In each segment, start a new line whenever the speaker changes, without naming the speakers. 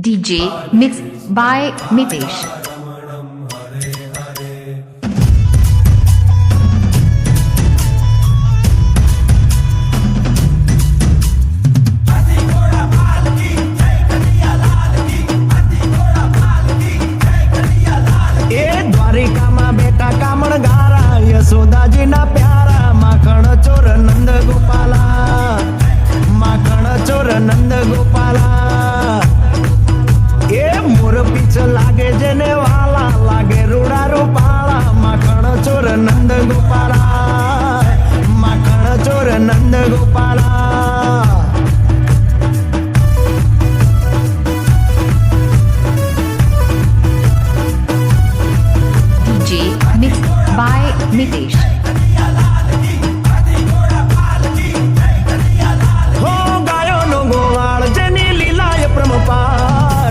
DJ mixed by Mitesh.
यशोदाजी ना प्यारा माखण चोर नंद गोपाला, माखण चोर नंद गोपाला। ए मोर पीछ लागे जेने वाला, लागे रूड़ा रूपाला, माखण चोर नंद गोपाला, माखण चोर नंद Gopala.
DJ mixed by Mitesh.
हो गायो नो गोवाळ जेनी लीलाय प्रमपार,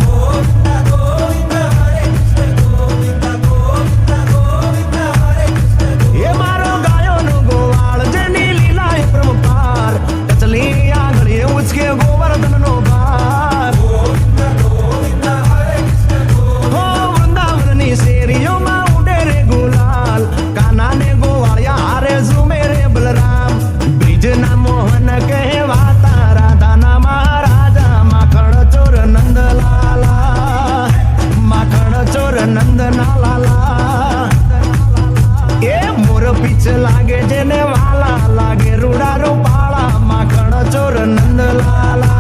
ये मारो गायो नो गोवाळ जेनी लीलाय प्रमपार, टचली आंगळी उचके गोवर्धन नो भार। हो वृंदावनी शेरियों मा उडे रे गुलाल, काना ने गोवाळिया हारे झूमे रे बलराम। ब्रिज ना मोहन कहवाता, राधा ना महाराजा, माखण चोर नंद लाला, माखण चोर नंद ना लाला। ए मोर पीछ लागे जेने वाला, लागे रूड़ा रूपाला, माखण चोर नंद लाला,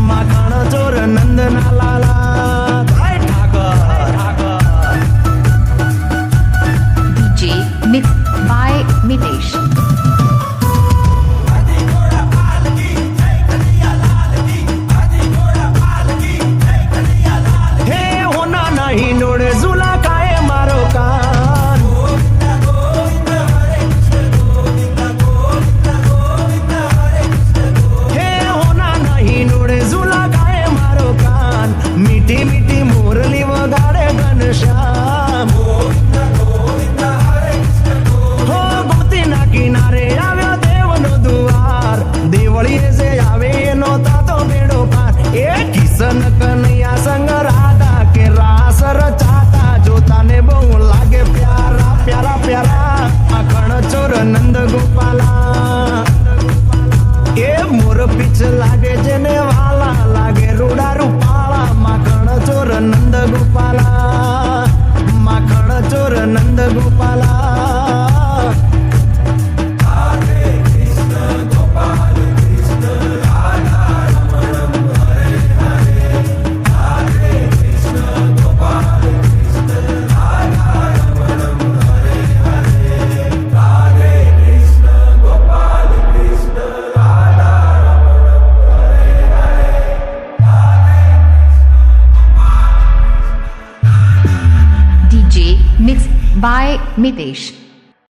माखण चोर नंद ना लाला। हाय Thakur Thakur.
DJ mixed by Mitesh.
हे होना नहीं नोड़े झूला काए मारो कान, हे होना नहीं नोड़े झूला काए मारो कान। मीठी मीठी मुरली वगाड़े घनश्याम, हो गोमती ना किनारे आव्यो देवनो दुआर, देवळीए से आवे एनो तातो बेड़ो पार। ए किसन कन्हैया संग राधा के रास रचाता, जोता ने बहु लागे प्यारा प्यारा प्यारा, माखण चोर नंद गोपाला। ए मोर पीछ लागे जेने वाला, लागे रूड़ा रूपाला, माखण चोर नंद गोपाला, माखण चोर नंद Gopala.
DJ mixed by Mitesh.